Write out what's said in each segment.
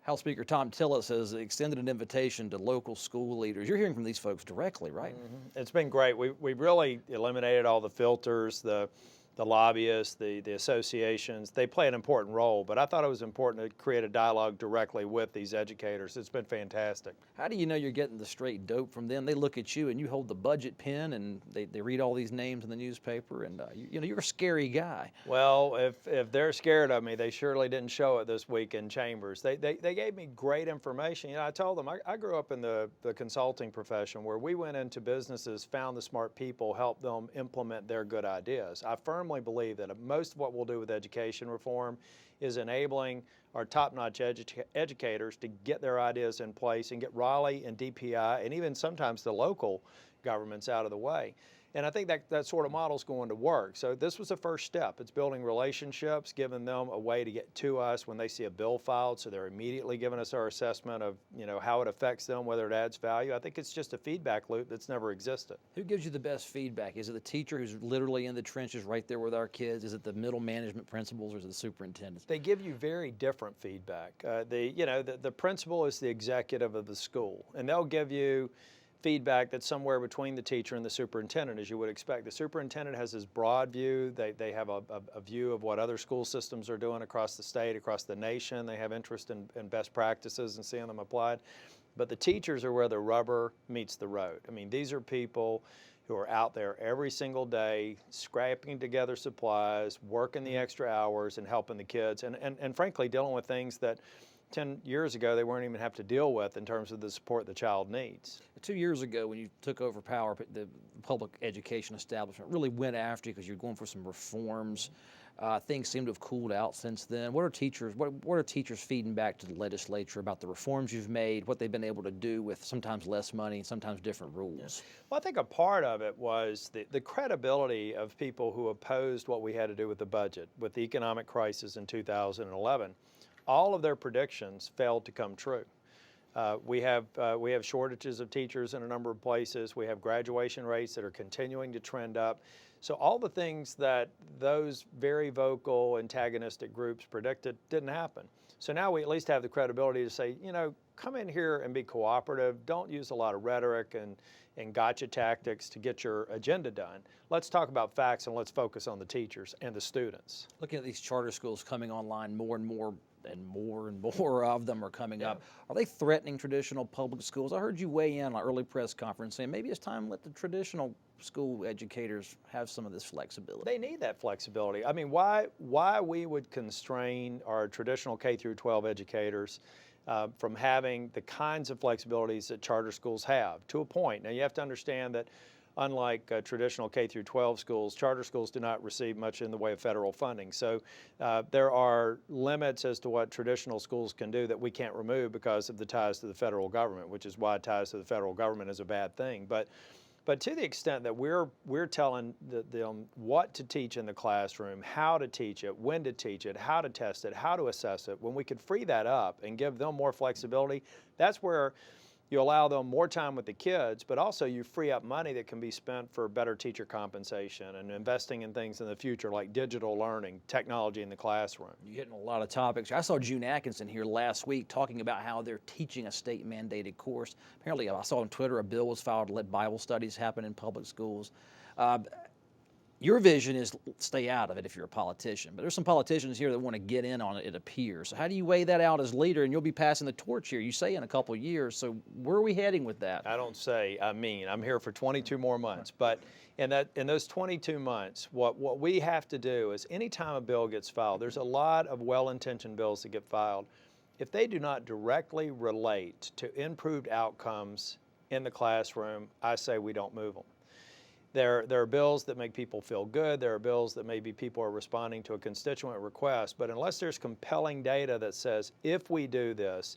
House Speaker Thom Tillis has extended an invitation to local school leaders. You're hearing from these folks directly, right? It's been great. We really eliminated all the filters, the lobbyists, the associations. They play an important role, but I thought it was important to create a dialogue directly with these educators. It's been fantastic. How do you know you're getting the straight dope from them? They look at you and you hold the budget pen and they read all these names in the newspaper and you're a scary guy. Well, if they're scared of me, they surely didn't show it this week in chambers. They gave me great information. You know, I told them I grew up in the consulting profession where we went into businesses, found the smart people, helped them implement their good ideas. I firmly believe that most of what we'll do with education reform is enabling our top-notch educators to get their ideas in place and get Raleigh and DPI and even sometimes the local governments out of the way. And I think that sort of model is going to work. So this was the first step. It's building relationships, giving them a way to get to us when they see a bill filed, so they're immediately giving us our assessment of how it affects them, whether it adds value. I think it's just a feedback loop that's never existed. Who gives you the best feedback? Is it the teacher who's literally in the trenches right there with our kids? Is it the middle management principals or is it the superintendents? They give you very different feedback. The principal is the executive of the school, and they'll give you feedback that's somewhere between the teacher and the superintendent, as you would expect. The superintendent has this broad view. They have a view of what other school systems are doing across the state, across the nation. They have interest in best practices and seeing them applied. But the teachers are where the rubber meets the road. I mean, these are people who are out there every single day, scraping together supplies, working the extra hours, and helping the kids, and frankly, dealing with things that 10 years ago they weren't even have to deal with in terms of the support the child needs. 2 years ago when you took over power, the public education establishment really went after you because you're going for some reforms. Things seem to have cooled out since then. What are teachers feeding back to the legislature about the reforms you've made, what they've been able to do with sometimes less money, sometimes different rules? Well, I think a part of it was the credibility of people who opposed what we had to do with the budget, with the economic crisis in 2011. All of their predictions failed to come true. We have shortages of teachers in a number of places. We have graduation rates that are continuing to trend up. So all the things that those very vocal antagonistic groups predicted didn't happen. So now we at least have the credibility to say, come in here and be cooperative. Don't use a lot of rhetoric and gotcha tactics to get your agenda done. Let's talk about facts and let's focus on the teachers and the students. Looking at these charter schools coming online more and more of them are coming up. Are they threatening traditional public schools? I heard you weigh in on an early press conference saying maybe it's time to let the traditional school educators have some of this flexibility. They need that flexibility. I mean, why we would constrain our traditional K through 12 educators from having the kinds of flexibilities that charter schools have, to a point. Now, you have to understand that unlike traditional K through 12 schools, charter schools do not receive much in the way of federal funding. So there are limits as to what traditional schools can do that we can't remove because of the ties to the federal government, which is why ties to the federal government is a bad thing. But to the extent that we're telling them what to teach in the classroom, how to teach it, when to teach it, how to test it, how to assess it, when we could free that up and give them more flexibility, that's where you allow them more time with the kids, but also you free up money that can be spent for better teacher compensation and investing in things in the future like digital learning, technology in the classroom. You're hitting a lot of topics. I saw June Atkinson here last week talking about how they're teaching a state-mandated course. Apparently, I saw on Twitter a bill was filed to let Bible studies happen in public schools. Your vision is stay out of it if you're a politician, but there's some politicians here that want to get in on it, it appears. So how do you weigh that out as leader? And you'll be passing the torch here, you say, in a couple of years. So where are we heading with that? I don't say, I mean. I'm here for 22 more months. But in those 22 months, what we have to do is anytime a bill gets filed, there's a lot of well-intentioned bills that get filed. If they do not directly relate to improved outcomes in the classroom, I say we don't move them. There are bills that make people feel good. There are bills that maybe people are responding to a constituent request. But unless there's compelling data that says if we do this,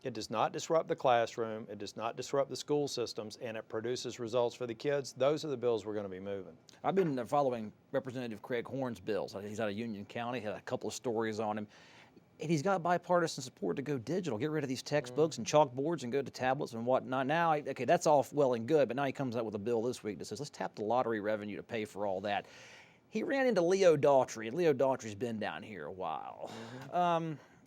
it does not disrupt the classroom, it does not disrupt the school systems, and it produces results for the kids, those are the bills we're going to be moving. I've been following Representative Craig Horn's bills. He's out of Union County, had a couple of stories on him. And he's got bipartisan support to go digital, get rid of these textbooks and chalkboards and go to tablets and whatnot. Now, okay, that's all well and good, but now he comes out with a bill this week that says, let's tap the lottery revenue to pay for all that. He ran into Leo Daughtry, and Leo Daughtry's been down here a while.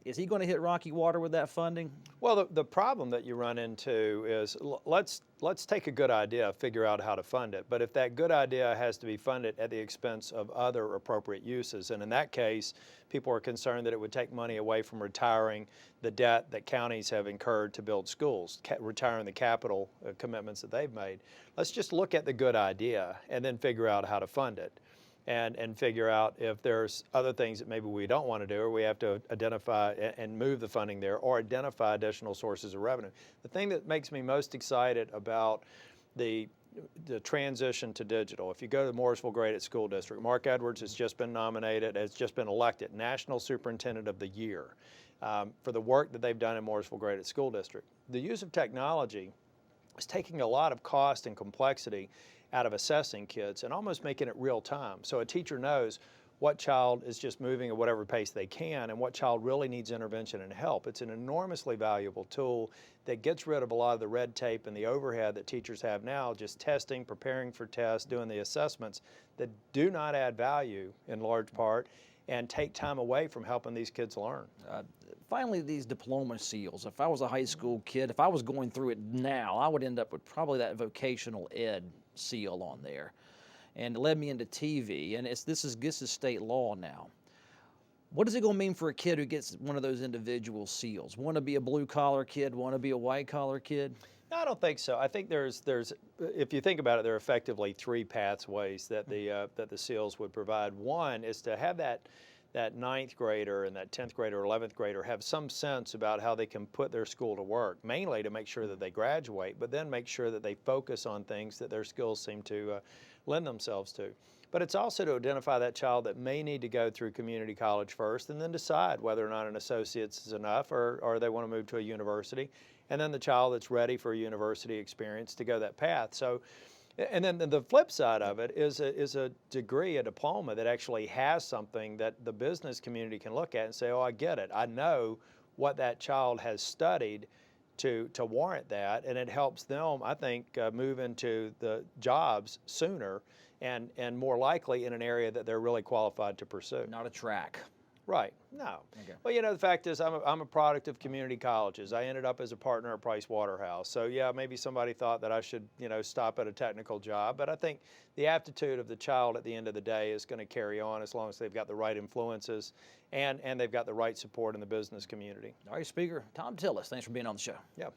Is he going to hit rocky water with that funding? Well, the problem that you run into is let's take a good idea, figure out how to fund it. But if that good idea has to be funded at the expense of other appropriate uses, and in that case, people are concerned that it would take money away from retiring the debt that counties have incurred to build schools, retiring the capital commitments that they've made. Let's just look at the good idea and then figure out how to fund it. And figure out if there's other things that maybe we don't want to do, or we have to identify and move the funding there, or identify additional sources of revenue. The thing that makes me most excited about the transition to digital, if you go to the Morrisville Graded School District, Mark Edwards has just been nominated, has just been elected National Superintendent of the Year for the work that they've done in Morrisville Graded School District. The use of technology is taking a lot of cost and complexity out of assessing kids and almost making it real time. So a teacher knows what child is just moving at whatever pace they can and what child really needs intervention and help. It's an enormously valuable tool that gets rid of a lot of the red tape and the overhead that teachers have now, just testing, preparing for tests, doing the assessments that do not add value in large part and take time away from helping these kids learn. Finally, these diploma seals. If I was a high school kid, if I was going through it now, I would end up with probably that vocational ed seal on there. And it led me into TV, and this is state law now. What is it going to mean for a kid who gets one of those individual seals? Want to be a blue-collar kid, want to be a white-collar kid? No, I don't think so. I think there's if you think about it, there are effectively three pathways that the seals would provide. One is to have that ninth grader and that 10th grader or 11th grader have some sense about how they can put their school to work, mainly to make sure that they graduate, but then make sure that they focus on things that their skills seem to lend themselves to. But it's also to identify that child that may need to go through community college first and then decide whether or not an associate's is enough or they want to move to a university. And then the child that's ready for a university experience to go that path. So, and then the flip side of it is a degree, a diploma that actually has something that the business community can look at and say, oh, I get it. I know what that child has studied to warrant that, and it helps them, I think, move into the jobs sooner and more likely in an area that they're really qualified to pursue. Not a track. Right. No. Okay. Well, the fact is I'm a product of community colleges. I ended up as a partner at Price Waterhouse. So, yeah, maybe somebody thought that I should, stop at a technical job. But I think the aptitude of the child at the end of the day is going to carry on as long as they've got the right influences and they've got the right support in the business community. All right, Speaker. Thom Tillis, thanks for being on the show. Yeah.